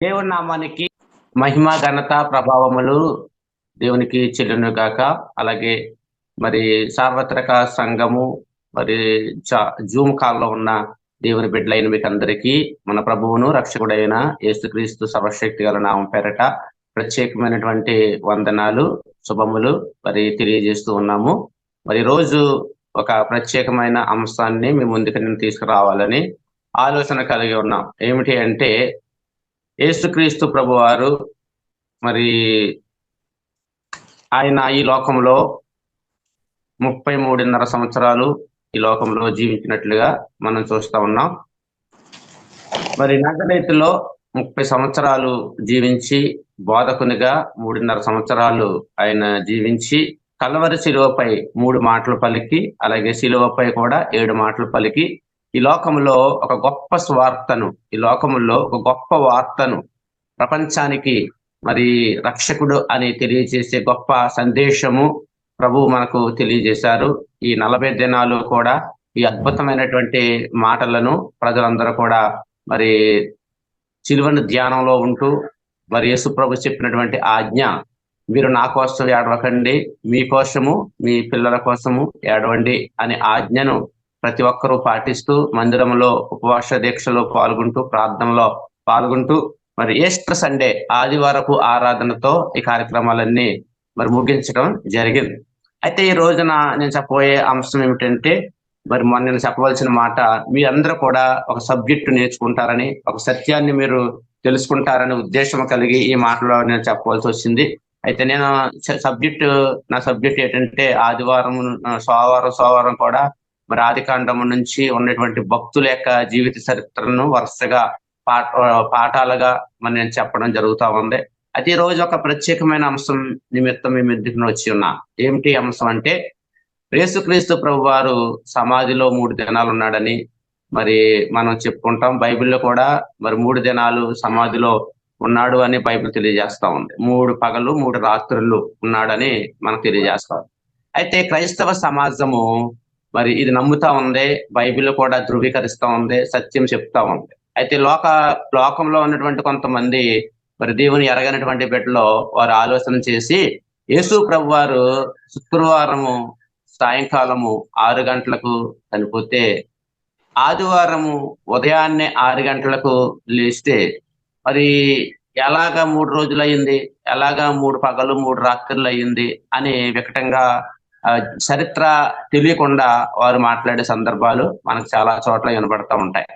దేవుని నామానికి మహిమ ఘనత ప్రభావములు దేవునికి చెల్లును గాక. అలాగే మరి సార్వత్రిక సంఘము మరి జూమ్ కాల్లో ఉన్న దేవుని బిడ్డలైన మీకు అందరికీ మన ప్రభువును రక్షకుడైన యేసుక్రీస్తు సర్వశక్తి గల నామం పేరట ప్రత్యేకమైనటువంటి వందనాలు శుభములు మరి తెలియజేస్తూ ఉన్నాము. మరి రోజు ఒక ప్రత్యేకమైన అంశాన్ని మీ ముందుకు నేను తీసుకురావాలని ఆలోచన కలిగి ఉన్నాం. ఏమిటి అంటే యేసుక్రీస్తు ప్రభువారు మరి ఆయన ఈ లోకంలో 33.5 సంవత్సరాలు ఈ లోకంలో జీవించినట్లుగా మనం చూస్తా ఉన్నాం. మరి నజరేతులో 30 సంవత్సరాలు జీవించి బోధకునిగా 3.5 సంవత్సరాలు ఆయన జీవించి కల్వరి శిలువపై 3 మాటలు పలికి, అలాగే శిలువపై కూడా 7 మాటలు పలికి ఈ లోకంలో ఒక గొప్ప స్వార్థను, ఈ లోకంలో ఒక గొప్ప వార్తను ప్రపంచానికి మరి రక్షకుడు అని తెలియజేసే గొప్ప సందేశము ప్రభు మనకు తెలియజేశారు. ఈ 40 దినాలు కూడా ఈ అద్భుతమైనటువంటి మాటలను ప్రజలందరూ కూడా మరి సిలువను ధ్యానంలో ఉంటూ మరి యేసు ప్రభు చెప్పినటువంటి ఆజ్ఞ, మీరు నా కోసం ఏడవకండి, మీ కోసము మీ పిల్లల కోసము ఏడవండి అనే ఆజ్ఞను ప్రతి ఒక్కరూ పాటిస్తూ మందిరంలో ఉపవాస దీక్షలో పాల్గొంటూ ప్రార్థనలో పాల్గొంటూ మరి ఈస్టర్ సండే ఆదివారపు ఆరాధనతో ఈ కార్యక్రమాలన్నీ మరి ముగించడం జరిగింది. అయితే ఈ రోజున నేను చెప్పబోయే అంశం ఏమిటంటే, మరి నేను చెప్పవలసిన మాట, మీ అందరూ కూడా ఒక సబ్జెక్టు నేర్చుకుంటారని, ఒక సత్యాన్ని మీరు తెలుసుకుంటారని ఉద్దేశం కలిగి ఈ మాటలో నేను చెప్పవలసి వచ్చింది. అయితే నేను నా సబ్జెక్ట్ ఏంటంటే ఆదివారం సోమవారం కూడా మరి ఆదికాండము నుంచి ఉన్నటువంటి భక్తుల యొక్క జీవిత చరిత్రను వరుసగా పాఠాలుగా మరి నేను చెప్పడం జరుగుతూ ఉంది. అయితే ఈ రోజు ఒక ప్రత్యేకమైన అంశం నిమిత్తం మీ మధ్యకు వచ్చి ఉన్నా. ఏమిటి అంశం అంటే, యేసుక్రీస్తు ప్రభు వారు సమాధిలో 3 దినాలు ఉన్నాడని మరి మనం చెప్పుకుంటాం. బైబిల్లో కూడా మరి 3 దినాలు సమాధిలో ఉన్నాడు అని బైబిల్ తెలియజేస్తా ఉంది. 3 పగలు 3 రాత్రులు ఉన్నాడని మనకు తెలియజేస్తాం. అయితే క్రైస్తవ సమాజము మరి ఇది నమ్ముతా ఉంది, బైబిల్ కూడా ధృవీకరిస్తా ఉంది, సత్యం చెప్తా ఉంది. అయితే లోకంలో ఉన్నటువంటి కొంతమంది మరి దేవుని ఎరగనటువంటి బిడ్డలో వారు ఆలోచన చేసి, యేసు ప్రభు వారు శుక్రవారము సాయంకాలము 6 గంటలకు చనిపోతే ఆదివారము ఉదయాన్నే 6 గంటలకు లేస్తే మరి ఎలాగా 3 రోజులు అయ్యింది, ఎలాగా 3 పగలు 3 రాత్రులు అయ్యింది అని వికటంగా చరిత్ర తెలియకుండా వారు మాట్లాడే సందర్భాలు మనకు చాలా చోట్ల వినబడతా ఉంటాయి.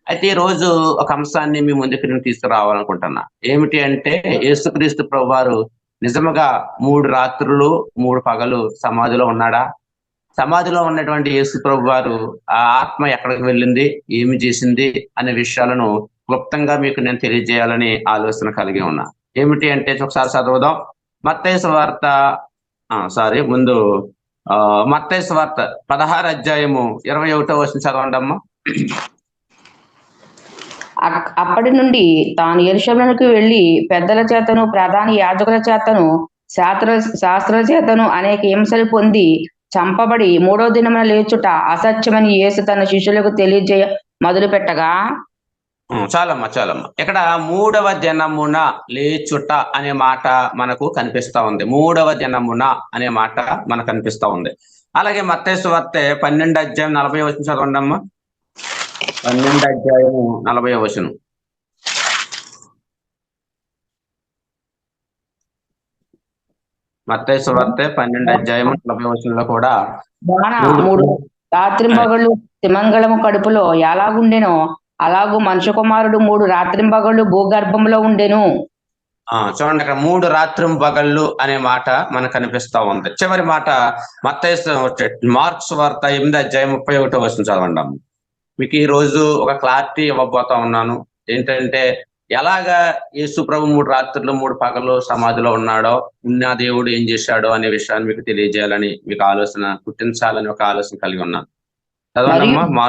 అయితే ఈ రోజు ఒక అంశాన్ని మీ ముందుకు నేను తీసుకురావాలనుకుంటున్నా. ఏమిటి అంటే, యేసుక్రీస్తు ప్రభు వారు నిజముగా 3 రాత్రులు 3 పగలు సమాధిలో ఉన్నాడా? సమాధిలో ఉన్నటువంటి యేసు ప్రభు వారు ఆ ఆత్మ ఎక్కడికి వెళ్ళింది, ఏమి చేసింది అనే విషయాలను క్లుప్తంగా మీకు నేను తెలియజేయాలని ఆలోచన కలిగి ఉన్నా. ఏమిటి అంటే ఒకసారి చదువుదాం. మత్తయి సువార్త ముందు మత్తయి సువార్త 16 అధ్యాయము 21వ వచనం చదవండి అమ్మా. అప్పటి నుండి తాను యెరూషలేమునకు వెళ్లి పెద్దల చేతను ప్రధాన యాజకుల చేతను శాస్త్రుల చేతను అనేక హింసలు పొంది చంపబడి 3వ దినమున లేచుట అసత్యమని యేసు తన శిష్యులకు తెలియజేయ మొదలు పెట్టగా, చాలమ్మా ఇక్కడ 3వ దినమున లేచుట అనే మాట మనకు కనిపిస్తా ఉంది. 3వ దినమున అనే మాట మనకు కనిపిస్తా ఉంది. అలాగే మత్తయి సువార్త 12 అధ్యాయం 40వ వచనం చదవండి అమ్మా. 12 అధ్యాయము 40వ వచనం. మత్తయి సువార్త 12 అధ్యాయము 40వ వచనంలో కూడా 3 రాత్రింబగళ్ళు తిమంగళము కడుపులో ఎలాగుండెనో అలాగూ మనుష్య కుమారుడు 3 రాత్రింబగళ్ళు భూగర్భంలో ఉండెను. చూడండి, అక్కడ 3 రాత్రింబగళ్ళు అనే మాట మనకు కనిపిస్తా ఉంది. చివరి మాట మార్క్స్ సువార్త 8 అధ్యాయం 31వ వచనం చదవండి అమ్మ. మీకు ఈ రోజు ఒక క్లారిటీ ఇవ్వబోతా ఉన్నాను. ఏంటంటే, ఎలాగా యేసు ప్రభు 3 రాత్రులు 3 పగలు సమాధిలో ఉన్నాడో, ఉన్న దేవుడు ఏం చేశాడో అనే విషయాన్ని మీకు తెలియజేయాలని, మీకు ఆలోచన పుట్టించాలని ఒక ఆలోచన కలిగి ఉన్నాను. చదవండమ్మా.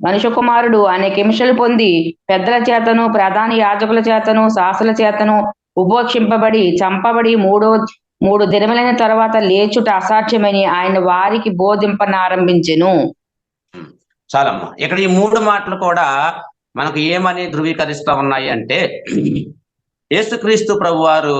మనుష్య కుమారుడు అనేక హింసలు పొంది పెద్దల చేతను ప్రధాన యాజకుల చేతను శాస్త్రుల చేతను ఉపేక్షింపబడి చంపబడి 3 దినములైన తర్వాత లేచుట అసాధ్యమని ఆయన వారికి బోధింపనారంభించెను. చాలమ్మా. ఇక్కడ ఈ 3 మాటలు కూడా మనకు ఏమని ధృవీకరిస్తా ఉన్నాయి అంటే యేసుక్రీస్తు ప్రభువారు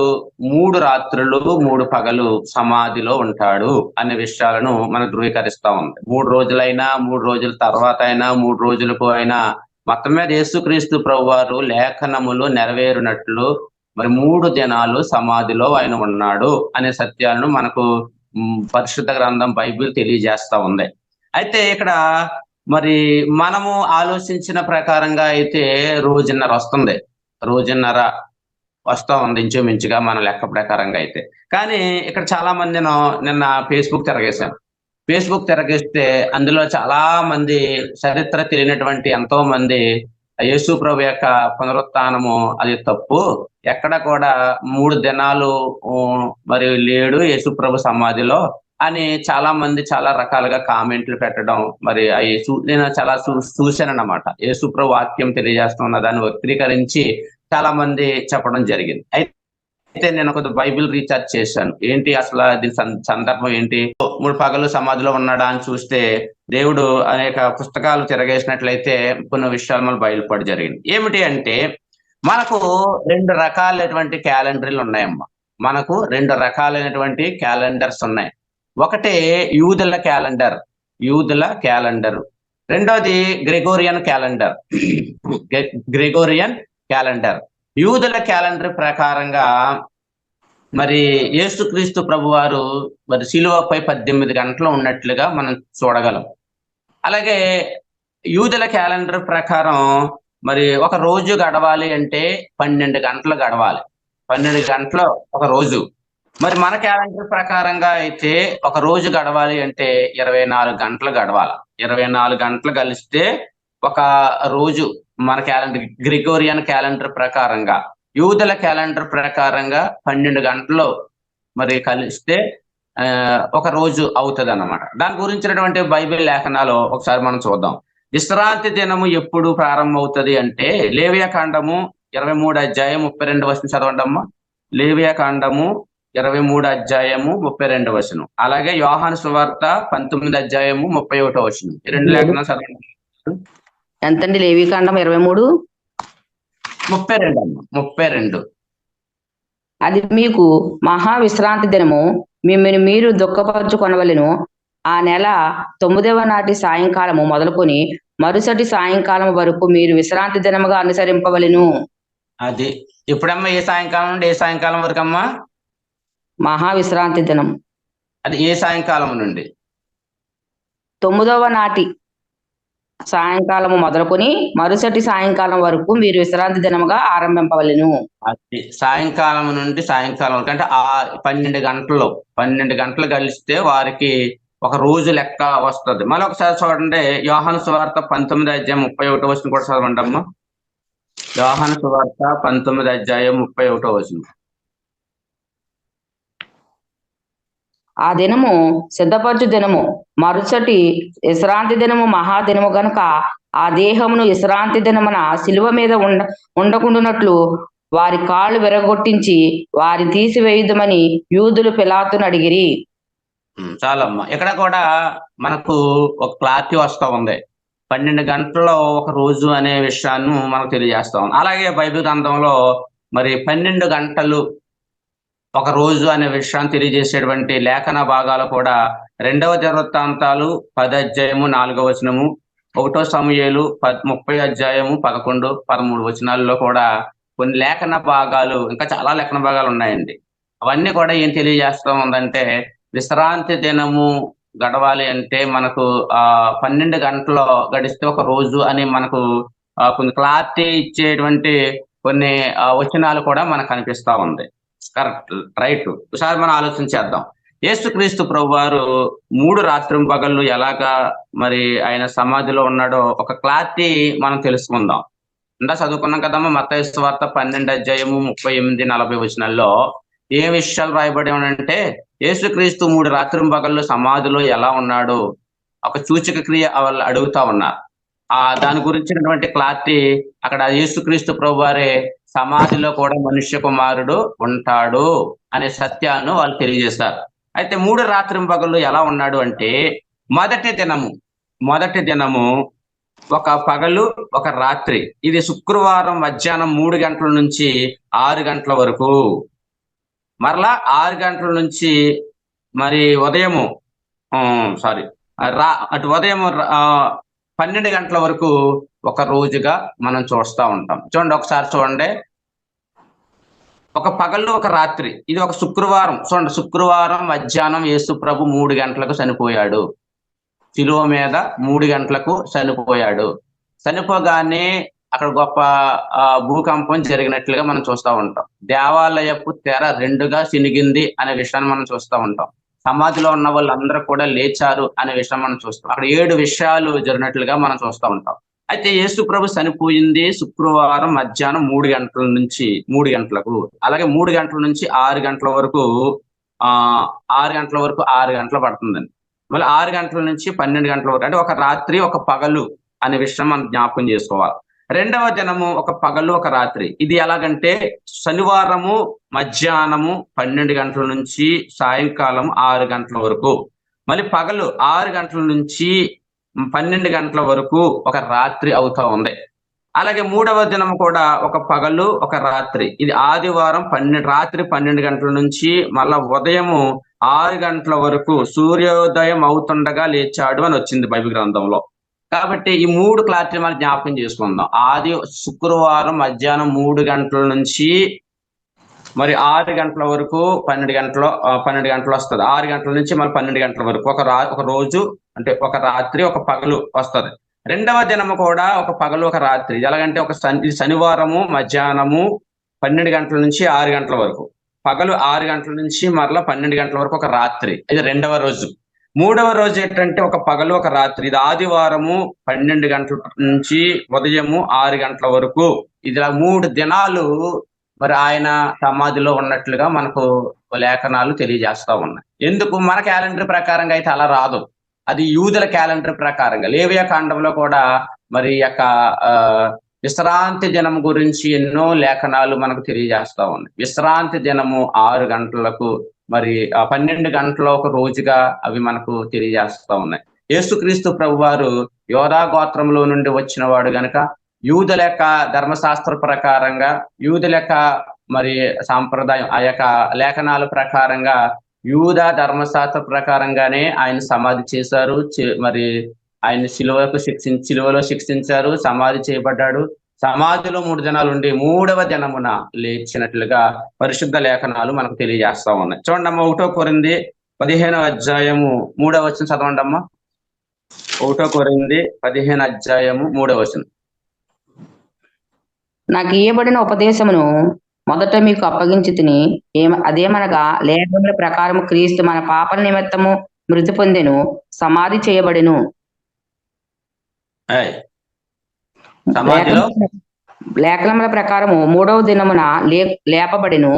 3 రాత్రులు 3 పగలు సమాధిలో ఉంటాడు అనే విషయాలను మనకు ధృవీకరిస్తా ఉంది. 3 రోజులైనా 3 రోజుల తర్వాత అయినా 3 రోజులకు అయినా మొత్తం మీద యేసుక్రీస్తు ప్రభువారు లేఖనములు నెరవేరునట్లు మరి 3 దినాలు సమాధిలో ఆయన ఉన్నాడు అనే సత్యాలను మనకు పరిశుద్ధ గ్రంథం బైబిల్ తెలియజేస్తా ఉంది. అయితే ఇక్కడ మరి మనము ఆలోచించిన ప్రకారంగా అయితే రోజున్నర వస్తుంది, రోజున్నర వస్తా ఉంది ఇంచుమించుగా మన లెక్క ప్రకారంగా అయితే. కానీ ఇక్కడ చాలా మంది నిన్న ఫేస్బుక్ తిరగేస్తే అందులో చాలా మంది చరిత్ర తెలియనటువంటి ఎంతో మంది యేసు ప్రభు యొక్క పునరుత్థానము అది తప్పు, ఎక్కడ కూడా 3 దినాలు మరి లేడు యేసు ప్రభు సమాధిలో అని చాలా మంది చాలా రకాలుగా కామెంట్లు పెట్టడం, మరి నేను చాలా చూశానన్నమాట. యేసు ప్రభు వాక్యం తెలియజేస్తున్న దాన్ని వక్రీకరించి చాలా మంది చెప్పడం జరిగింది. అయితే నేను ఒక బైబిల్ రీఛార్జ్ చేశాను. ఏంటి అసలు దీని సందర్భం ఏంటి? 3 పగలు సమాధిలో ఉన్నాడా అని చూస్తే దేవుడు అనేక పుస్తకాలు తిరగేసినట్లయితే కొన్ని విషయాలు మనకు బయలుపడి జరిగింది. ఏమిటి అంటే మనకు 2 రకాలైనటువంటి క్యాలెండర్లు ఉన్నాయమ్మా. మనకు 2 రకాలైనటువంటి క్యాలెండర్స్ ఉన్నాయి. ఒకటి యూదుల క్యాలెండర్, రెండోది గ్రెగోరియన్ క్యాలెండర్. యూదుల క్యాలెండర్ ప్రకారంగా మరి యేసుక్రీస్తు ప్రభువారు మరి శిలువపై 18 గంటలు ఉన్నట్లుగా మనం చూడగలం. అలాగే యూదుల క్యాలెండర్ ప్రకారం మరి ఒక రోజు గడవాలి అంటే 12 గంటలు గడవాలి, 12 గంటలు ఒక రోజు. మరి మన క్యాలెండర్ ప్రకారంగా అయితే ఒక రోజు గడవాలి అంటే 24 గంటలు గడవాలి. 24 గంటలు కలిస్తే ఒక రోజు మన క్యాలెండర్. గ్రిగోరియన్ క్యాలెండర్ ప్రకారంగా, యూదుల క్యాలెండర్ ప్రకారంగా 12 గంటలు మరి కలిస్తే ఒక రోజు అవుతుంది అన్నమాట. దాని గురించినటువంటి బైబిల్ లేఖనాలు ఒకసారి మనం చూద్దాం. విశ్రాంతి దినము ఎప్పుడు ప్రారంభమవుతుంది అంటే లేవియాకాండము 23 అధ్యాయం 32 వచనం చదవండి అమ్మా. లేవియాకాండము 23 అధ్యాయము 32 వచనం. అలాగే యోహాను సువార్త 19 అధ్యాయము 31 వచనం. ఈ 2 లేఖనాలు చదవండి. ఎంతండి లేవికాండం 23? 32 అమ్మ, 32. అది మీకు మహా విశ్రాంతి దినము, మిమ్మల్ని మీరు దుఃఖపరచుకొనవలెను. ఆ నెల 9వ నాటి సాయంకాలము మొదలుకొని మరుసటి సాయంకాలం వరకు మీరు విశ్రాంతి దినముగా అనుసరింపవలెను. అది ఇప్పుడమ్మా ఏ సాయంకాలం నుండి ఏ సాయంకాలం వరకు అమ్మా? మహా విశ్రాంతి దినం. అది ఏ సాయంకాలం నుండి? 9వ నాటి సాయంకాలము మొదలుకొని మరుసటి సాయంకాలం వరకు మీరు విశ్రాంతి దినముగా ఆరంభింపవలెను. అది సాయంకాలం నుండి సాయంకాలం వరకు అంటే 12 గంటలు కలిస్తే వారికి ఒక రోజు లెక్క వస్తుంది. మళ్ళీ ఒకసారి చూడండి, యోహాను సువార్త 19 అధ్యాయం 31 వచనం కూడా చదవండి అమ్మా. యోహాను సువార్త 19 అధ్యాయం 31 వచనం. ఆ దినము సిద్ధపరచు దినము, మరుసటి విశ్రాంతి దినము మహాదినము గనుక ఆ దేహమును విశ్రాంతి దినమున శిలువ మీద ఉండకుండానట్లు వారి కాళ్ళు విరగొట్టించి వారి తీసివేయుదమని యూదులు పిలాతును అడిగిరి. చాలమ్మా, ఇక్కడ కూడా మనకు ఒక క్లారిటీ వస్తా ఉంది. 12 గంటల్లో ఒక రోజు అనే విషయాన్ని మనకు తెలియజేస్తా ఉంది. అలాగే బైబిల్ గ్రంథంలో మరి 12 గంటలు ఒక రోజు అనే విషయాన్ని తెలియజేసేటువంటి లేఖన భాగాలు కూడా 2వ దినవృత్తాంతాలు 10 అధ్యాయము 4వ వచనము, 1వ సమూయేలు 30 అధ్యాయము 11, 13 వచనాల్లో కూడా కొన్ని లేఖన భాగాలు, ఇంకా చాలా లేఖన భాగాలు ఉన్నాయండి. అవన్నీ కూడా ఏం తెలియజేస్తా ఉందంటే విశ్రాంతి దినము గడవాలి అంటే మనకు 12 గంటలు గడిస్తే ఒక రోజు అని మనకు కొన్ని క్లారిటీ ఇచ్చేటువంటి కొన్ని వచనాలు కూడా మనకు కనిపిస్తా ఉంది. Correct, right. ఒకసారి మనం ఆలోచించేద్దాం. యేసుక్రీస్తు ప్రభువారు 3 రాత్రింపగళ్ళు ఎలాగా మరి ఆయన సమాధిలో ఉన్నాడో ఒక క్లారిటీ మనం తెలుసుకుందాం. ఇందా చదువుకున్నాం కదమ్మా, మత్తయి సువార్త 12 అధ్యాయము 38, 40 వచనాల్లో ఏ విషయాలు రాయబడి ఉన్నాయంటే యేసుక్రీస్తు 3 రాత్రింపగళ్ళు సమాధిలో ఎలా ఉన్నాడో ఒక సూచక క్రియ వాళ్ళు అడుగుతా ఉన్నారు. దాని గురించినటువంటి క్లారిటీ అక్కడ యేసుక్రీస్తు ప్రభువారే సమాధిలో కూడా మనుష్య కుమారుడు ఉంటాడు అనే సత్యాన్ని వాళ్ళు తెలియజేశారు. అయితే 3 రాత్రింపగళ్ళు ఎలా ఉన్నాడు అంటే మొదటి దినము ఒక పగలు ఒక రాత్రి. ఇది శుక్రవారం మధ్యాహ్నం 3 గంటల నుంచి 6 గంటల వరకు. మరలా 6 గంటల నుంచి మరి ఉదయము సారీ అటు ఉదయం 12 గంటల వరకు ఒక రోజుగా మనం చూస్తూ ఉంటాం. చూడండి, ఒకసారి చూడండి. ఒక పగలు ఒక రాత్రి, ఇది ఒక శుక్రవారం. చూడండి, శుక్రవారం మధ్యాహ్నం యేసు ప్రభు 3 గంటలకు చనిపోయాడు. శిలువ మీద 3 గంటలకు చనిపోయాడు. చనిపోగానే అక్కడ గొప్ప భూకంపం జరిగినట్లుగా మనం చూస్తూ ఉంటాం. దేవాలయపు తెర 2గా చినిగింది అనే విషయాన్ని మనం చూస్తూ ఉంటాం. సమాధిలో ఉన్న వాళ్ళందరూ కూడా లేచారు అనే విషయం మనం చూస్తాం. అక్కడ 7 విషయాలు జరిగినట్లుగా మనం చూస్తూ ఉంటాం. అయితే యేసు ప్రభు చనిపోయింది శుక్రవారం మధ్యాహ్నం 3 గంటల నుంచి 3 గంటలకు, అలాగే 3 గంటల నుంచి 6 గంటల వరకు 6 గంటల వరకు 6 గంటలు పడుతుందండి. మళ్ళీ 6 గంటల నుంచి 12 గంటల వరకు, అంటే ఒక రాత్రి ఒక పగలు అనే విషయం మనం జ్ఞాపకం చేసుకోవాలి. రెండవ దినము ఒక పగలు ఒక రాత్రి. ఇది ఎలాగంటే శనివారము మధ్యాహ్నము 12 గంటల నుంచి సాయంకాలం 6 గంటల వరకు, మళ్ళీ పగలు 6 గంటల నుంచి 12 గంటల వరకు ఒక రాత్రి అవుతా ఉంది. అలాగే మూడవ దినం కూడా ఒక పగలు ఒక రాత్రి. ఇది ఆదివారం రాత్రి 12 గంటల నుంచి మళ్ళా ఉదయము 6 గంటల వరకు సూర్యోదయం అవుతుండగా లేచాడు అని వచ్చింది బైబిల్ గ్రంథంలో. కాబట్టి ఈ 3 క్లారిటీ మనం జ్ఞాపకం చేసుకుందాం. శుక్రవారం మధ్యాహ్నం 3 గంటల నుంచి మరి 6 గంటల వరకు 12 గంటలు వస్తుంది. 6 గంటల నుంచి మరి 12 గంటల వరకు ఒక రోజు, అంటే ఒక రాత్రి ఒక పగలు వస్తుంది. రెండవ దినము కూడా ఒక పగలు ఒక రాత్రి. ఎలాగంటే ఇది శనివారము మధ్యాహ్నము 12 గంటల నుంచి 6 గంటల వరకు, పగలు 6 గంటల నుంచి మరలా 12 గంటల వరకు ఒక రాత్రి. ఇది రెండవ రోజు. మూడవ రోజు ఏంటంటే ఒక పగలు ఒక రాత్రి. ఇది ఆదివారము 12 గంటల నుంచి ఉదయము 6 గంటల వరకు. ఇది 3 దినాలు మరి ఆయన సమాధిలో ఉన్నట్లుగా మనకు లేఖనాలు తెలియజేస్తా ఉన్నాయి. ఎందుకు? మన క్యాలెండర్ ప్రకారంగా అయితే అలా రాదు. అది యూదుల క్యాలెండర్ ప్రకారంగా. లేవియా కాండంలో కూడా మరి యొక్క విశ్రాంతి దినం గురించి ఎన్నో లేఖనాలు మనకు తెలియజేస్తా ఉన్నాయి. విశ్రాంతి దినము 6 గంటలకు, మరి 12 గంటల ఒక రోజుగా అవి మనకు తెలియజేస్తా ఉన్నాయి. యేసుక్రీస్తు ప్రభువారు యోధా గోత్రంలో నుండి వచ్చిన వాడు గనుక యూదుల యొక్క ధర్మశాస్త్ర ప్రకారంగా, యూదుల యొక్క మరి సాంప్రదాయం, ఆ యొక్క లేఖనాల ప్రకారంగా, యూదా ధర్మశాస్త్ర ప్రకారంగానే ఆయన సమాధి చేశారు. మరి ఆయన సిలువలో శిక్షించారు, సమాధి చేయబడ్డాడు. సమాధిలో 3 దినాలు ఉండి 3వ దినమున లేచినట్లుగా పరిశుద్ధ లేఖనాలు మనకు తెలియజేస్తా ఉన్నాయి. చూడండి అమ్మ, 1 కొరింథీ 15వ అధ్యాయము 3వ వచనం చదవండి అమ్మ. 1 కొరింథీ 15వ అధ్యాయము 3వ వచనం. నాకు ఇయ్యబడిన ఉపదేశమును మొదట మీకు అప్పగించి తిని, అదేమనగా లేఖనముల ప్రకారము క్రీస్తు మన పాపల నిమిత్తము మృతి పొందెను, సమాధి చేయబడెను. సమాధిలో లేఖనముల ప్రకారము 3వ దినమున లేపబడెను.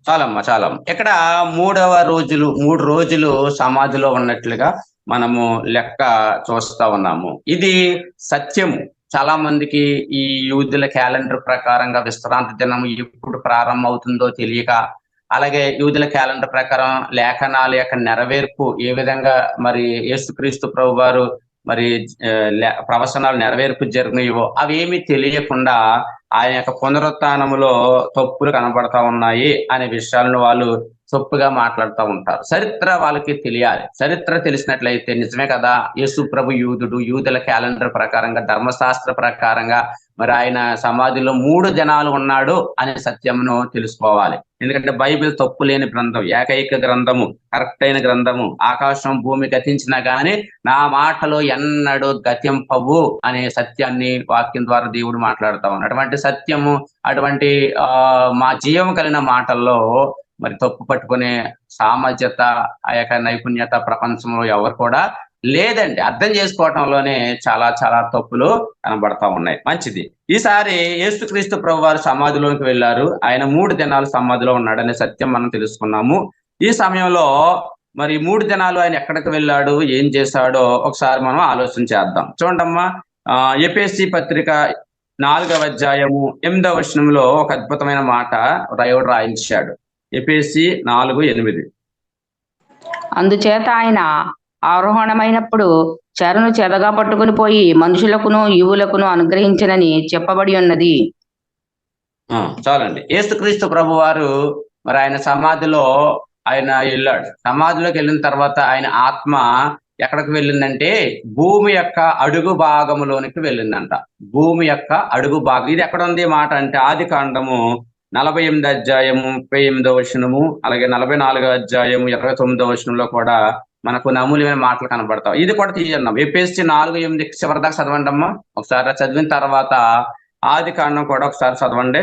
చాలమ్మా. ఇక్కడ 3 రోజులు సమాధిలో ఉన్నట్లుగా మనము లెక్క చూస్తా ఉన్నాము. ఇది సత్యము. చాలా మందికి ఈ యూదుల క్యాలెండర్ ప్రకారంగా విశ్రాంతి దినం ఎప్పుడు ప్రారంభం అవుతుందో తెలియక, అలాగే యూదుల క్యాలెండర్ ప్రకారం లేఖనాల యొక్క నెరవేర్పు ఏ విధంగా మరి యేసుక్రీస్తు ప్రభు వారు మరి ప్రవచనాలు నెరవేర్పు జరిగినాయో అవేమీ తెలియకుండా ఆయన యొక్క పునరుత్థానములో తప్పులు కనబడతా ఉన్నాయి అనే విషయాలను వాళ్ళు తప్పుగా మాట్లాడుతూ ఉంటారు. చరిత్ర వాళ్ళకి తెలియాలి. చరిత్ర తెలిసినట్లయితే నిజమే కదా, యేసు ప్రభు యూదుడు, యూదుల క్యాలెండర్ ప్రకారంగా, ధర్మశాస్త్ర ప్రకారంగా మరి ఆయన సమాధిలో 3 దినాలు ఉన్నాడు అనే సత్యమును తెలుసుకోవాలి. ఎందుకంటే బైబిల్ తప్పు లేని గ్రంథం, ఏకైక గ్రంథము, కరెక్ట్ అయిన గ్రంథము. ఆకాశం భూమి గతించినా గానీ నా మాటలు ఎన్నడూ గతింపవు అనే సత్యాన్ని వాక్యం ద్వారా దేవుడు మాట్లాడుతా ఉన్నాడు. అటువంటి సత్యము, అటువంటి మా జీవం కలిగిన మాటల్లో మరి తప్పు పట్టుకునే సామర్థ్యత, ఆ యొక్క నైపుణ్యత ప్రపంచంలో ఎవరు కూడా లేదండి. అర్థం చేసుకోవటంలోనే చాలా తప్పులు కనబడతా ఉన్నాయి. మంచిది. ఈసారి యేసుక్రీస్తు ప్రభు వారు సమాధిలోకి వెళ్ళారు. ఆయన 3 దినాలు సమాధిలో ఉన్నాడనే సత్యం మనం తెలుసుకున్నాము. ఈ సమయంలో మరి 3 దినాలు ఆయన ఎక్కడికి వెళ్ళాడు, ఏం చేశాడో ఒకసారి మనం ఆలోచన చేద్దాం. చూడండమ్మా, ఎఫెసీ పత్రిక 4వ అధ్యాయము 8వ వచనంలో ఒక అద్భుతమైన మాట దేవుడు రాయించాడు. ఎఫెసీ 4:8. అందుచేత ఆయన ఆరోహణమైనప్పుడు చెరను చెదగా పట్టుకుని పోయి మనుషులకును యువులకును అనుగ్రహించనని చెప్పబడి ఉన్నది. చాలండి. యేసుక్రీస్తు ప్రభు వారు మరి ఆయన సమాధిలో ఆయన వెళ్ళాడు. సమాధిలోకి వెళ్ళిన తర్వాత ఆయన ఆత్మ ఎక్కడికి వెళ్ళిందంటే భూమి యొక్క అడుగు భాగంలోనికి వెళ్ళిందంట. భూమి యొక్క అడుగు భాగం. ఇది ఎక్కడ ఉంది మాట అంటే ఆది కాండము 48 అధ్యాయము 38వ వచనము, అలాగే 44 అధ్యాయము 29వ వచనంలో కూడా మనకు అమూల్యమైన మాటలు కనబడతాయి. ఇది కూడా తీయన్నాం. ఎఫెసీ 4:8 చివరి దాకా చదవండి అమ్మా. ఒకసారి చదివిన తర్వాత ఆది కాండం కూడా ఒకసారి చదవండి.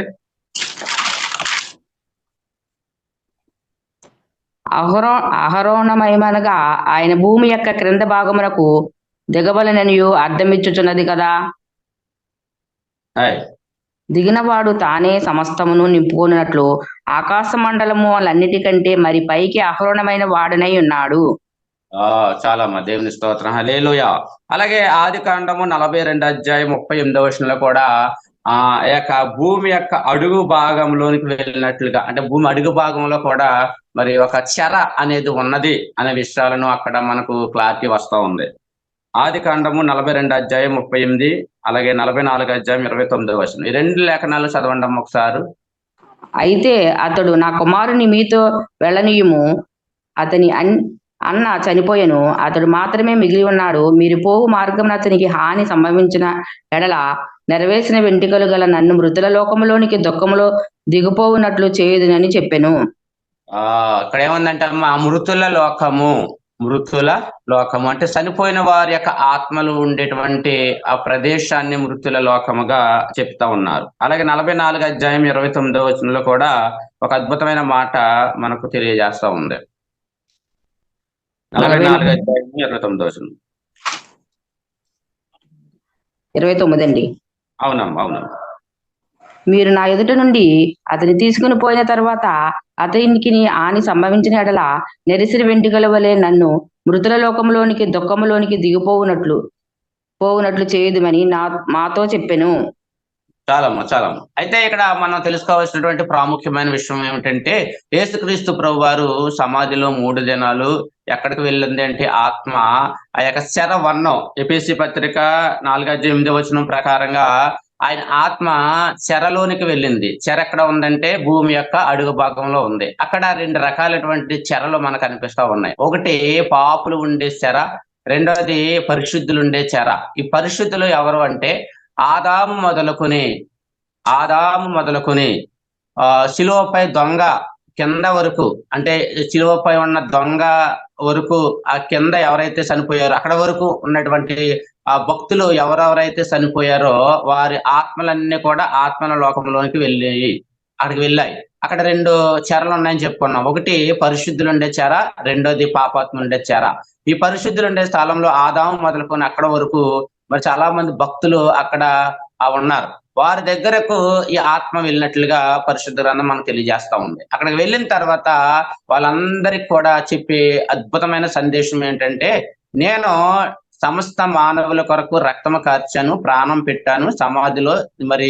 అహరోణమయమనగా ఆయన భూమి యొక్క క్రింద భాగమునకు దిగబలననియు అర్థమిచ్చుచున్నది కదా. దిగినవాడు తానే సమస్తమును నింపుకున్నట్లు ఆకాశ మండలము వాళ్ళన్నిటికంటే మరి పైకి అహరోణమైన వాడనై ఉన్నాడు. చాలా మా దేవుని స్తోత్రం, హల్లెలూయా. అలాగే ఆది కాండము 42 అధ్యాయం 38వ వచనంలో కూడా యొక్క భూమి యొక్క అడుగు భాగంలోనికి వెళ్ళినట్లుగా, అంటే భూమి అడుగు భాగంలో కూడా మరి ఒక చెర అనేది ఉన్నది అనే విషయాలను అక్కడ మనకు క్లారిటీ వస్తూ ఉంది. ఆది కాండము 42 అధ్యాయం 38, అలాగే 44 అధ్యాయం 29వ వచనం. ఈ రెండు లేఖనాలు చదవండి ఒకసారి. అయితే అతడు, నా కుమారుని మీతో వెళ్ళనీయుము, అతని అన్న చనిపోయెను, అతడు మాత్రమే మిగిలి ఉన్నాడు. మీరు పోవు మార్గం అతనికి హాని సంభవించిన ఎడల నెరవేర్చిన వెంట్రుకలు గల నన్ను మృతుల లోకములోనికి దుఃఖములో దిగిపోవునట్లు చేయుదునని చెప్పెను. ఇక్కడ ఏముందంటే మృతుల లోకము అంటే చనిపోయిన వారి యొక్క ఆత్మలు ఉండేటువంటి ఆ ప్రదేశాన్ని మృతుల లోకముగా చెప్తా ఉన్నారు. అలాగే 44 అధ్యాయం 29వ వచనంలో కూడా ఒక అద్భుతమైన మాట మనకు తెలియజేస్తా ఉంది. 44 అధ్యాయం 29వ వచనం. 29 అండి. అవునమ్మా. మీరు నా ఎదుట నుండి అతని తీసుకుని పోయిన తర్వాత అతనికి హాని సంభవించిన ఎడల నెరిసిరి వెంట్రుకల వలె నన్ను మృతుల లోకంలోనికి దుఃఖములోనికి దిగిపోవునట్లు చేయుదుమని మాతో చెప్పెను. చాలా. అయితే ఇక్కడ మనం తెలుసుకోవాల్సినటువంటి ప్రాముఖ్యమైన విషయం ఏమిటంటే యేసుక్రీస్తు ప్రభు వారు సమాధిలో 3 దినాలు ఎక్కడికి వెళ్ళింది అంటే ఆత్మ ఆ యొక్క చెర వర్ణం. ఎఫెసీ పత్రిక 4:8వ వచనం ప్రకారంగా ఆయన ఆత్మ చెరలోనికి వెళ్ళింది. చెర ఎక్కడ ఉందంటే భూమి యొక్క అడుగు భాగంలో ఉంది. అక్కడ 2 రకాలైనటువంటి చెరలు మనకు కనిపిస్తా ఉన్నాయి. ఒకటి పాపులు ఉండే చెర, రెండోది పరిశుద్ధులు ఉండే చెర. ఈ పరిశుద్ధులు ఎవరు అంటే ఆదాము మొదలుకొని శిలువపై దొంగ కింద వరకు, అంటే శిలువపై ఉన్న దొంగ వరకు, ఆ కింద ఎవరైతే చనిపోయారో అక్కడ వరకు ఉన్నటువంటి ఆ భక్తులు ఎవరెవరైతే చనిపోయారో వారి ఆత్మలన్నీ కూడా ఆత్మల లోకంలోనికి అక్కడికి వెళ్ళాయి. అక్కడ 2 చెరలు ఉన్నాయని చెప్పుకున్నాం. ఒకటి పరిశుద్ధులు ఉండే చెర, రెండోది పాపాత్ములు ఉండే చెర. ఈ పరిశుద్ధులు ఉండే స్థలంలో ఆదాము మొదలుకొని అక్కడ వరకు మరి చాలా మంది భక్తులు అక్కడ ఉన్నారు. వారి దగ్గరకు ఈ ఆత్మ వెళ్ళినట్లుగా పరిశుద్ధ గ్రంథం మనకు తెలియజేస్తా ఉంది. అక్కడికి వెళ్ళిన తర్వాత వాళ్ళందరికి కూడా చెప్పే అద్భుతమైన సందేశం ఏంటంటే, నేను సమస్త మానవుల కొరకు రక్తము కార్చాను, ప్రాణం పెట్టాను, సమాధిలో మరి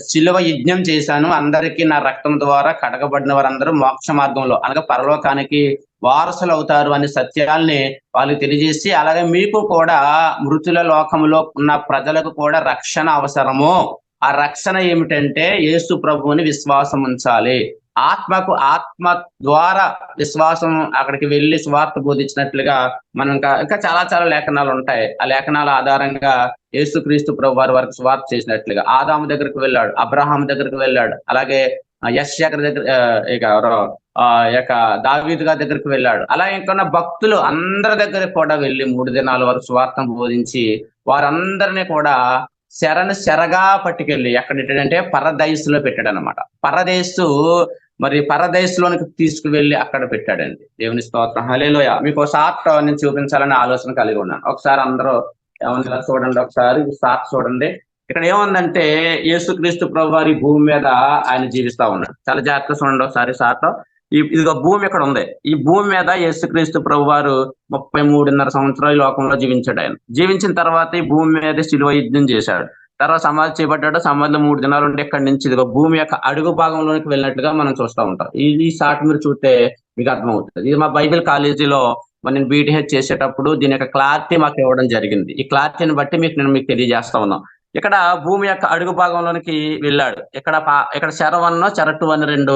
శిలువ యజ్ఞం చేశాను, అందరికీ నా రక్తం ద్వారా కడగబడిన వారందరూ మోక్ష మార్గంలో అనగా పరలోకానికి వారసులు అవుతారు అనే సత్యాల్ని వాళ్ళకి తెలియజేసి, అలాగే మీకు కూడా మృతుల లోకంలో ఉన్న ప్రజలకు కూడా రక్షణ అవసరము. ఆ రక్షణ ఏమిటంటే యేసు ప్రభువుని విశ్వాసం ఉంచాలి. ఆత్మ ద్వారా విశ్వాసం అక్కడికి వెళ్ళి స్వార్థ బోధించినట్లుగా మనం ఇంకా చాలా లేఖనాలు ఉంటాయి. ఆ లేఖనాల ఆధారంగా యేసుక్రీస్తు ప్రభు వారి వరకు స్వార్థ చేసినట్లుగా ఆదాము దగ్గరికి వెళ్ళాడు, అబ్రహాం దగ్గరికి వెళ్ళాడు, అలాగే యెషయా దగ్గర దావీదు గారి దగ్గరికి వెళ్ళాడు. అలా ఇంకొన్న భక్తులు అందరి దగ్గరికి కూడా వెళ్ళి 3 దినాల వరకు స్వార్థం బోధించి వారందరినీ కూడా చెరగా పట్టుకెళ్ళి ఎక్కడంటే పరదైసులో పెట్టాడు అనమాట. పరదైసులోనికి తీసుకువెళ్ళి అక్కడ పెట్టాడండి. దేవుని స్తోత్రం, హల్లెలూయా. మీకు సాట్ నేను చూపించాలని ఆలోచన కలిగి ఉన్నాను. ఒకసారి అందరూ ఏమన్నా చూడండి, ఒకసారి సాట్ చూడండి. ఇక్కడ ఏముందంటే యేసుక్రీస్తు ప్రభు వారి భూమి మీద ఆయన జీవిస్తా ఉన్నాడు. చాలా జాగ్రత్తగా చూడండి ఒకసారి సాట్. ఇదిగో భూమి ఇక్కడ ఉంది. ఈ భూమి మీద యేసుక్రీస్తు ప్రభు వారు 33.5 సంవత్సరాలు ఈ లోకంలో జీవించాడు. ఆయన జీవించిన తర్వాత ఈ భూమి మీద శిలువ యజ్ఞం చేశాడు. తర్వాత సమాధి చేపట్టాడు. సమాధిలో 3 దినాలు ఉంటే ఇక్కడి నుంచి ఇదిగో భూమి యొక్క అడుగు భాగంలోనికి వెళ్ళినట్టుగా మనం చూస్తూ ఉంటాం. ఈ షాట్ మీరు చూస్తే మీకు అర్థమవుతుంది. ఇది మా బైబిల్ కాలేజీలో మరి నేను బీటీహెచ్ చేసేటప్పుడు దీని యొక్క క్లారిటీ మాకు ఇవ్వడం జరిగింది. ఈ క్లారిటీని బట్టి నేను మీకు తెలియజేస్తా ఉన్నాను. ఇక్కడ భూమి యొక్క అడుగు భాగంలోనికి వెళ్ళాడు. ఇక్కడ చెర 1, చెర 2 అని 2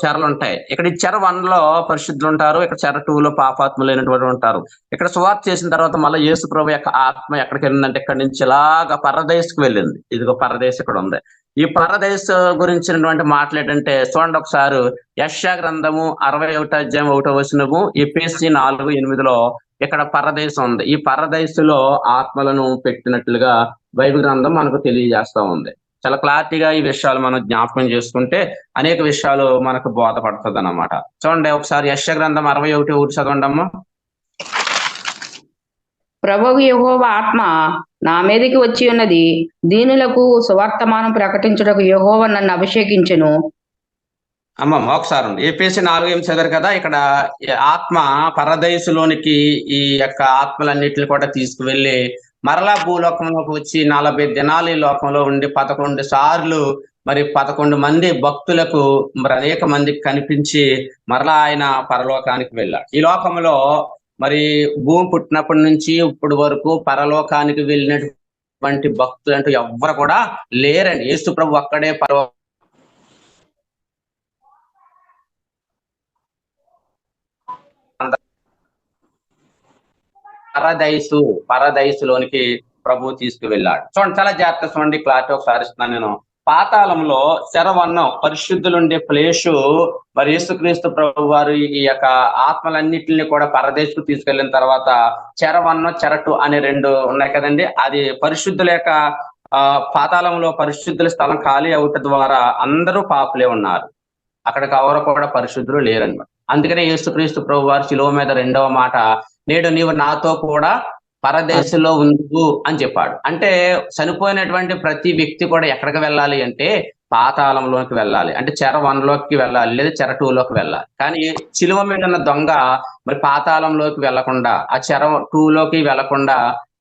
చెరలు ఉంటాయి. ఇక్కడ ఈ చెర 1లో పరిశుద్ధులు ఉంటారు, ఇక్కడ చెర 2లో పాపాత్ములైనటువంటి ఉంటారు. ఇక్కడ సువార్త చేసిన తర్వాత మళ్ళీ యేసు ప్రభు యొక్క ఆత్మ ఎక్కడికి వెళ్ళిందంటే ఇక్కడి నుంచి ఇలాగా పరదేశకు వెళ్ళింది. ఇదిగో పరదేశ్ ఇక్కడ ఉంది. ఈ పరదేశ్ గురించినటువంటి మాటలు ఏంటంటే చూడండి ఒకసారి, యెషయా గ్రంథము 61:1 ఎఫెసీ 4:8 ఇక్కడ పరదేశం ఉంది. ఈ పరదేశంలో ఆత్మలను పెట్టినట్లుగా బైబిల్ గ్రంథం మనకు తెలియజేస్తా ఉంది. చాలా క్లారిటీగా ఈ విషయాలు మనం జ్ఞాపకం చేసుకుంటే అనేక విషయాలు మనకు బోధపడుతుంది అన్నమాట. చూడండి ఒకసారి యెషయా గ్రంథం 61:1 చదవండి అమ్మా. ప్రభువు యెహోవా ఆత్మ నా మీదకి వచ్చి ఉన్నది, దీనులకు సువర్తమానం ప్రకటించుటకు యెహోవా నన్ను అభిషేకించెను. అమ్మమ్మ ఒకసారి ఎఫెసీ 4:8 చదివారు కదా. ఇక్కడ ఆత్మ పరదేశులోనికి ఈ యొక్క ఆత్మలన్నిటిని కూడా తీసుకువెళ్ళి మరలా భూలోకంలోకి వచ్చి 40 దినాలు ఈ లోకంలో ఉండి 11 సార్లు మరి 11 మంది భక్తులకు మరి అనేక మందికి కనిపించి మరలా ఆయన పరలోకానికి వెళ్ళాడు. ఈ లోకంలో మరి భూమి పుట్టినప్పటి నుంచి ఇప్పుడు వరకు పరలోకానికి వెళ్ళినటువంటి భక్తులు అంటూ ఎవ్వరు కూడా లేరండి. యేసు ప్రభు అక్కడే పరదైసులోనికి ప్రభు తీసుకువెళ్ళాడు. చూడండి చాలా జాగ్రత్త చూడండి, క్లారిటీ ఒకసారి ఇస్తున్నాను నేను. పాతాళంలో చెర 1 పరిశుద్ధులుండే ప్లేసు మరి యేసుక్రీస్తు ప్రభు వారు ఈ యొక్క ఆత్మలన్నిటిని కూడా పరదేశకు తీసుకెళ్లిన తర్వాత చెర 1, చెర 2 అనే 2 ఉన్నాయి కదండి. అది పరిశుద్ధుల యొక్క పాతాళంలో పరిశుద్ధుల స్థలం ఖాళీ అవుట ద్వారా అందరూ పాపులే ఉన్నారు. అక్కడికి ఎవరు కూడా పరిశుద్ధులు లేరన్నమాట. అందుకనే యేసుక్రీస్తు ప్రభు వారు శిలువ మీద 2వ మాట, నేడు నీవు నాతో కూడా పరదేశంలో ఉండు అని చెప్పాడు. అంటే చనిపోయినటువంటి ప్రతి వ్యక్తి కూడా ఎక్కడికి వెళ్ళాలి అంటే పాతాళంలోకి వెళ్ళాలి, అంటే చెర 1లోకి వెళ్ళాలి లేదా చెర 2లోకి వెళ్ళాలి. కానీ శిలువ మీద ఉన్న దొంగ మరి పాతాళంలోకి వెళ్లకుండా ఆ చెర 2లోకి వెళ్లకుండా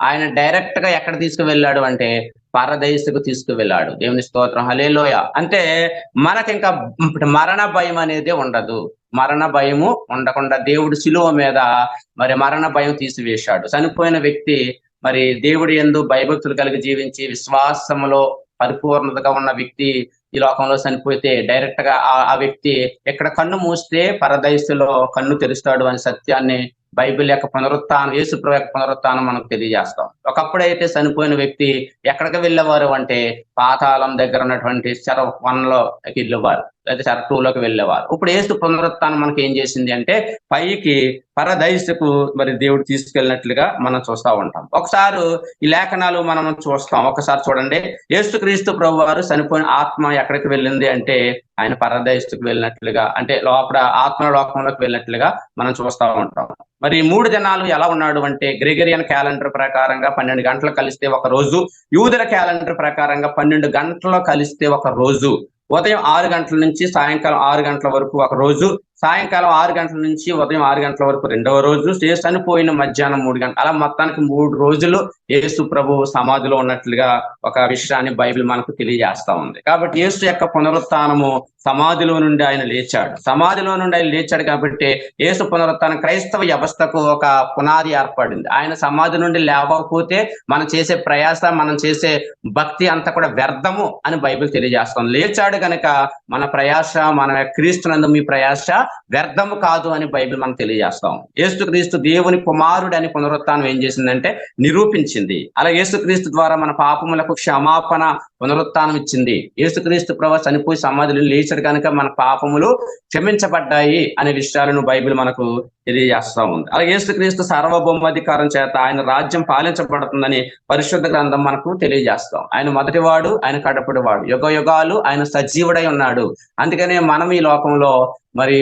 ఆయన డైరెక్ట్ గా ఎక్కడ తీసుకువెళ్ళాడు అంటే పరదేశకు తీసుకువెళ్ళాడు. దేవుని స్తోత్రం, హల్లెలూయా. అంటే మనకి ఇంకా మరణ భయం అనేది ఉండదు. మరణ భయము ఉండకుండా దేవుడు శిలువ మీద మరి మరణ భయం తీసివేశాడు. చనిపోయిన వ్యక్తి మరి దేవుడి యందు భయభక్తులు కలిగి జీవించి విశ్వాసములో పరిపూర్ణతగా ఉన్న వ్యక్తి ఈ లోకంలో చనిపోతే డైరెక్ట్ గా ఆ వ్యక్తి ఎక్కడ కన్ను మూస్తే పరదేశంలో కన్ను తెరుస్తాడు అనే సత్యాన్ని బైబిల్ యొక్క పునరుత్థానం, యేసు ప్రభు యొక్క పునరుత్థానం మనకు తెలియజేస్తాం. ఒకప్పుడైతే చనిపోయిన వ్యక్తి ఎక్కడికి వెళ్ళేవారు అంటే పాతాళం దగ్గర ఉన్నటువంటి చెర 1లోకి వెళ్ళేవారు లేదా చెర 2లోకి వెళ్ళేవారు. ఇప్పుడు యేసు పునరుత్థానం మనకి ఏం చేసింది అంటే పైకి పరదైసుకు మరి దేవుడు తీసుకెళ్ళినట్లుగా మనం చూస్తూ ఉంటాం. ఒకసారి ఈ లేఖనాలు మనం చూస్తాం. ఒకసారి చూడండి, యేసుక్రీస్తు ప్రభు వారు చనిపోయిన ఆత్మ ఎక్కడికి వెళ్ళింది అంటే ఆయన పరదైసుకు వెళ్ళినట్లుగా, అంటే లోపల ఆత్మలోకంలోకి వెళ్ళినట్లుగా మనం చూస్తూ ఉంటాం. మరి 3 దినాలు ఎలా ఉన్నాడు అంటే గ్రెగరియన్ క్యాలెండర్ ప్రకారంగా 12 గంటలు కలిస్తే ఒక రోజు, యూదుల క్యాలెండర్ ప్రకారంగా 12 గంటలు కలిస్తే ఒక రోజు, ఉదయం 6 గంటల నుంచి సాయంకాలం 6 గంటల వరకు ఒక రోజు, సాయంకాలం 6 గంటల నుంచి ఉదయం 6 గంటల వరకు 2వ రోజు, చనిపోయిన మధ్యాహ్నం 3 గంటలు, అలా మొత్తానికి 3 రోజులు యేసు ప్రభు సమాధిలో ఉన్నట్లుగా ఒక విషయాన్ని బైబిల్ మనకు తెలియజేస్తా ఉంది. కాబట్టి యేసు యొక్క పునరుత్థానము సమాధిలో నుండి ఆయన లేచాడు. సమాధిలో నుండి ఆయన లేచాడు కాబట్టి యేసు పునరుత్థానం క్రైస్తవ వ్యవస్థకు ఒక పునాది ఏర్పడింది. ఆయన సమాధి నుండి లేవకపోతే మనం చేసే ప్రయాస, మనం చేసే భక్తి అంతా కూడా వ్యర్థము అని బైబిల్ తెలియజేస్తాం. లేచాడు కనుక మన ప్రయాస, మన క్రీస్తునందు మీ ప్రయాస వ్యర్థము కాదు అని బైబిల్ మనం తెలియజేస్తాం. యేసుక్రీస్తు దేవుని కుమారుడు అని పునరుత్థానం ఏం చేసిందంటే నిరూపించింది. అలా యేసుక్రీస్తు ద్వారా మన పాపములకు క్షమాపణ పునరుత్థానం ఇచ్చింది. యేసుక్రీస్తు ప్రభు చనిపోయి సమాధిలో లేచాడు కనుక మన పాపములు క్షమించబడ్డాయి అనే విషయాలను బైబిల్ మనకు తెలియజేస్తా ఉంది. అలా యేసుక్రీస్తు సార్వభౌమాధికారం చేత ఆయన రాజ్యం పాలించబడుతుందని పరిశుద్ధ గ్రంథం మనకు తెలియజేస్తాం. ఆయన మొదటివాడు, ఆయన కడపటివాడు, యుగ యుగాలు ఆయన సజీవుడై ఉన్నాడు. అందుకనే మనం ఈ లోకంలో మరి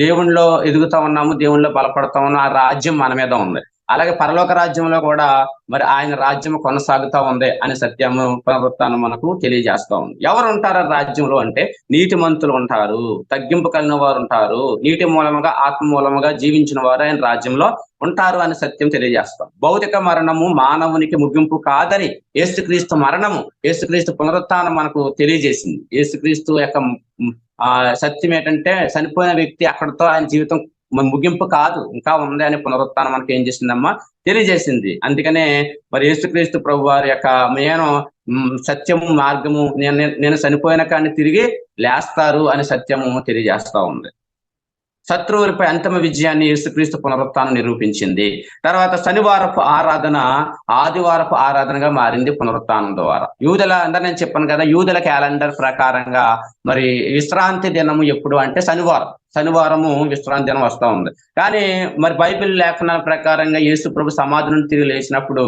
దేవుణ్ణిలో ఎదుగుతా ఉన్నాము, దేవుణ్ణిలో బలపడతా ఉన్నాం. ఆ రాజ్యం మన మీద ఉంది. అలాగే పరలోక రాజ్యంలో కూడా మరి ఆయన రాజ్యం కొనసాగుతా ఉంది అనే సత్యము పునరుత్థానం మనకు తెలియజేస్తా ఉంది. ఎవరు ఉంటారు రాజ్యంలో అంటే నీతిమంతులు ఉంటారు, తగ్గింపు కలిగిన వారు ఉంటారు, నీటి మూలముగా ఆత్మ మూలముగా జీవించిన వారు ఆయన రాజ్యంలో ఉంటారు అనే సత్యం తెలియజేస్తాం. భౌతిక మరణము మానవునికి ముగింపు కాదని యేసుక్రీస్తు మరణము, యేసుక్రీస్తు పునరుత్థానం మనకు తెలియజేసింది. యేసుక్రీస్తు యొక్క సత్యం ఏంటంటే చనిపోయిన వ్యక్తి అక్కడితో ఆయన జీవితం ముగింపు కాదు, ఇంకా ఉంది అని పునరుత్థానం మనకి ఏం చేసిందమ్మా తెలియజేసింది. అందుకనే మరి యేసుక్రీస్తు ప్రభు వారి యొక్క నేను సత్యము మార్గము, నేను చనిపోయిన కానీ తిరిగి లేస్తారు అని సత్యము తెలియజేస్తా ఉంది. శత్రువులపై అంతిమ విజయాన్ని యేసుక్రీస్తు పునరుత్థానం నిరూపించింది. తర్వాత శనివారపు ఆరాధన ఆదివారపు ఆరాధనగా మారింది పునరుత్థానం ద్వారా. అందరూ నేను చెప్పాను కదా, యూదుల క్యాలెండర్ ప్రకారంగా మరి విశ్రాంతి దినము ఎప్పుడు అంటే శనివారము విశ్రాంతి దినం వస్తూ ఉంది. కానీ మరి బైబిల్ లేఖనాల ప్రకారంగా యేసు ప్రభు సమాధి నుండి తిరిగి లేచినప్పుడు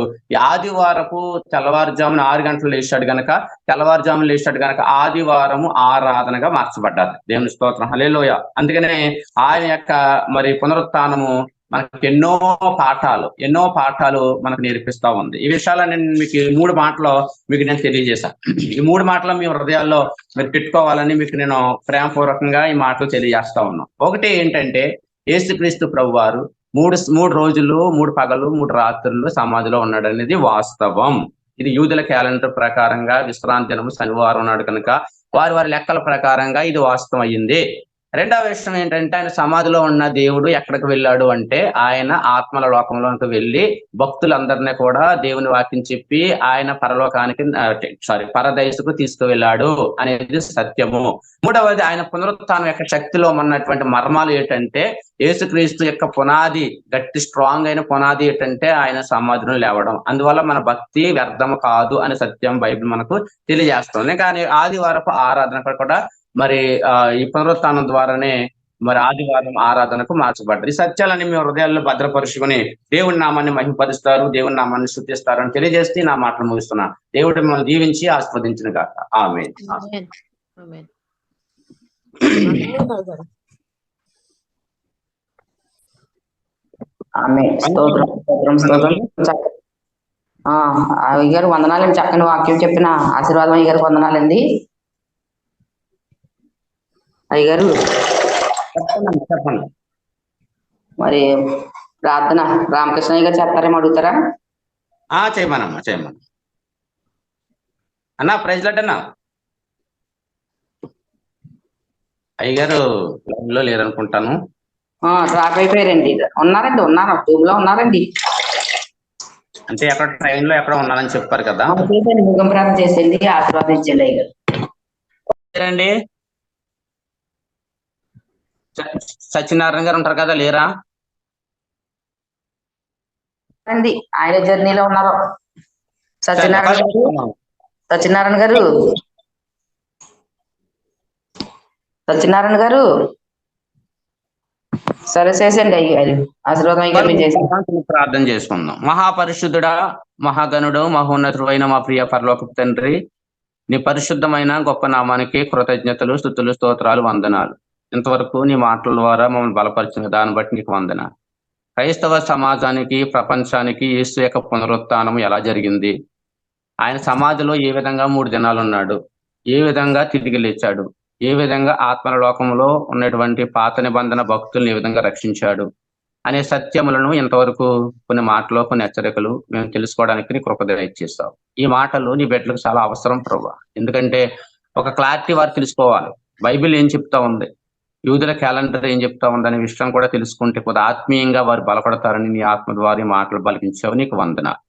ఆదివారపు తెల్లవారుజామున 6 గంటలు లేచాడు గనక ఆదివారము ఆరాధనగా మార్చబడ్డారు. దేవుని స్తోత్రం, హల్లెలూయా. అందుకనే ఆయన యొక్క మరి పునరుత్థానము మనకి ఎన్నో పాఠాలు మనకు నేర్పిస్తా ఉంది. ఈ విషయాలను నేను మీకు 3 మాటలో నేను తెలియజేశాను. ఈ 3 మాటలు మీ హృదయాల్లో మీరు పెట్టుకోవాలని మీకు నేను ప్రేమపూర్వకంగా ఈ మాటలు తెలియజేస్తా ఉన్నాను. ఒకటి ఏంటంటే, యేసుక్రీస్తు ప్రభు వారు 3 రోజులు 3 పగలు 3 రాత్రులు సమాధిలో ఉన్నాడు అనేది వాస్తవం. ఇది యూదుల క్యాలెండర్ ప్రకారంగా విశ్రాంతి దినము శనివారం నాడు కనుక వారి లెక్కల ప్రకారంగా ఇది వాస్తవం అయ్యింది. రెండవ విషయం ఏంటంటే, ఆయన సమాధిలో ఉన్న దేవుడు ఎక్కడికి వెళ్ళాడు అంటే, ఆయన ఆత్మల లోకంలోకి వెళ్ళి భక్తులందరినీ కూడా దేవుని వాక్యం చెప్పి ఆయన పరదైసుకు తీసుకువెళ్ళాడు అనేది సత్యము. మూడవది, ఆయన పునరుత్థానం యొక్క శక్తిలో ఉన్నటువంటి మర్మాలు ఏంటంటే, యేసుక్రీస్తు యొక్క పునాది స్ట్రాంగ్ అయిన పునాది ఏంటంటే ఆయన సమాధిలో లేవడం. అందువల్ల మన భక్తి వ్యర్థము కాదు అనే సత్యం బైబిల్ మనకు తెలియజేస్తుంది. కానీ ఆదివారపు ఆరాధన కూడా మరి ఈ పునరుత్థానం ద్వారానే మరి ఆదివారం ఆరాధనకు మార్చబడ్డారు. ఈ సత్యాలని మీ హృదయాల్లో భద్రపరుచుకుని దేవుని నామాన్ని మహిమపరుస్తారు, దేవుని నామాన్ని స్తుతిస్తారు అని తెలియజేస్తే నా మాటలు ముగిస్తున్నాను. దేవుడు మిమ్మల్ని దీవించి ఆస్వాదించిన గాక. ఆమేన్. అయ్యగారు వందనాలండి, చక్కని వాక్యం చెప్పిన ఆశీర్వాదం అయ్యగారు వందనాలండి. అయ్యగారు చెప్పండి. మరి ప్రార్థన రామకృష్ణయ్య గారు చెప్తారేమో అడుగుతారా? చేయమనమ్మా అన్నా. ప్రైజ్ లార్డ్ అన్నా. అయ్యగారు లైన్ లో లేరనుకుంటాను. డ్రాప్ అయిపోయారండి. ఉన్నారు ట్యూబ్ లో ఉన్నారండి. అంటే ఎక్కడ ట్రైన్ లో ఎక్కడ ఉన్నారని చెప్పారు కదా. ముఖం ప్రార్థన చేసేయండి, ఆశీర్వాదించండి అయ్యగారు. అండి సత్యనారాయణ గారు ఉంటారు కదా, లేరా అండి? ఆయన జర్నీలో ఉన్నారు. సత్యనారాయణ గారు సరే చేసండి అయ్యారు. ఆశీర్వాదం ప్రార్థన చేసుకుందాం. మహాపరిశుద్ధుడా, మహాగణుడు, మహోన్నతుడు అయిన మా ప్రియ పరలోకపు తండ్రి, నీ పరిశుద్ధమైన గొప్ప నామానికి కృతజ్ఞతలు, స్తుతులు, స్తోత్రాలు, వందనాలు. ఇంతవరకు నీ మాటల ద్వారా మమ్మల్ని బలపరిచిన దాన్ని బట్టి నీకు వందనాలు. క్రైస్తవ సమాజానికి, ప్రపంచానికి యేసు యొక్క పునరుత్థానం ఎలా జరిగింది, ఆయన సమాధిలో ఏ విధంగా 3 దినాలు ఉన్నాడు, ఏ విధంగా తిరిగి లేచాడు, ఏ విధంగా ఆత్మల లోకంలో ఉన్నటువంటి పాత నిబంధన భక్తుల్ని ఏ విధంగా రక్షించాడు అనే సత్యములను ఇంతవరకు కొన్ని మాటలు, కొన్ని హెచ్చరికలు మేము తెలుసుకోవడానికి నీ కృప దయచేస్తావు. ఈ మాటలు నీ బిడ్డలకు చాలా అవసరం ప్రభువా. ఎందుకంటే ఒక క్లారిటీ వారు తెలుసుకోవాలి. బైబిల్ ఏం చెప్తా ఉంది, యూదుల క్యాలెండర్ ఏం చెప్తా ఉందనే విషయం కూడా తెలుసుకుంటే కొద్ది ఆత్మీయంగా వారు బలపడతారని నీ ఆత్మ ద్వారా మాటలు పలికించావు. నీకు వందనాలు.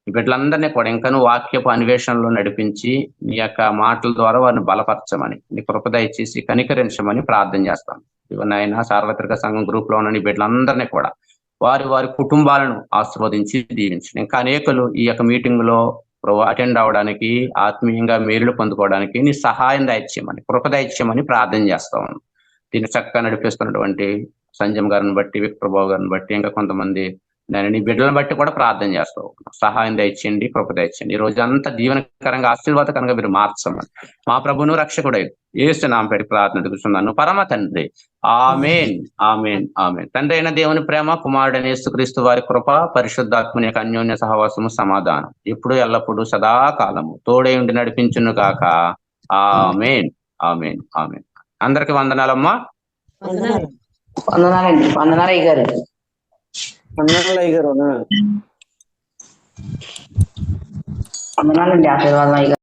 ఈ బిడ్డలందరినీ కూడా ఇంకా నువ్వు వాక్యపు అన్వేషణలో నడిపించి నీ యొక్క మాటల ద్వారా వారిని బలపరచమని, నీ కృప దయచేసి కనికరించమని ప్రార్థన చేస్తాను. ఇవన్నైనా సార్వత్రిక సంఘం గ్రూప్ లో ఉన్న నీ బిడ్డలందరినీ కూడా వారి కుటుంబాలను ఆశీర్వదించి దీవించి, ఇంకా అనేకులు ఈ యొక్క మీటింగ్ లో అటెండ్ అవడానికి, ఆత్మీయంగా మేలులు పొందుకోవడానికి నీ సహాయం దయచేయమని, కృప దయచేయమని ప్రార్థన చేస్తా ఉన్నాను. దీన్ని చక్కగా నడిపిస్తున్నటువంటి సంజయ్ గారిని బట్టి, విక్రబాబు గారిని బట్టి, ఇంకా కొంతమంది నేను నీ బిడ్డలను బట్టి కూడా ప్రార్థన చేస్తావు. సహాయం దయచేయండి, కృప దయచేయండి. ఈ రోజు అంతా జీవనకరంగా, ఆశీర్వాదకరంగా మీరు మార్చమని మా ప్రభును రక్షకుడు యేసు నామమున పెట్టి ప్రార్థన అడుగుతున్నాను పరమ తండ్రి. ఆమేన్, ఆమేన్, ఆమేన్. తండ్రి అయిన దేవుని ప్రేమ, కుమారుడైన యేసుక్రీస్తు వారి కృప, పరిశుద్ధాత్మని యొక్క అన్యోన్య సహవాసము, సమాధానం ఇప్పుడు ఎల్లప్పుడూ సదాకాలము తోడై ఉండి నడిపించును గాక. ఆమేన్, ఆమేన్, ఆమేన్. అందరికి వందనాలమ్మా. వందనాలండి. వందనాలు అయ్యగారు. వందనాలండి. ఆశీర్వాదం అయ్యగారు.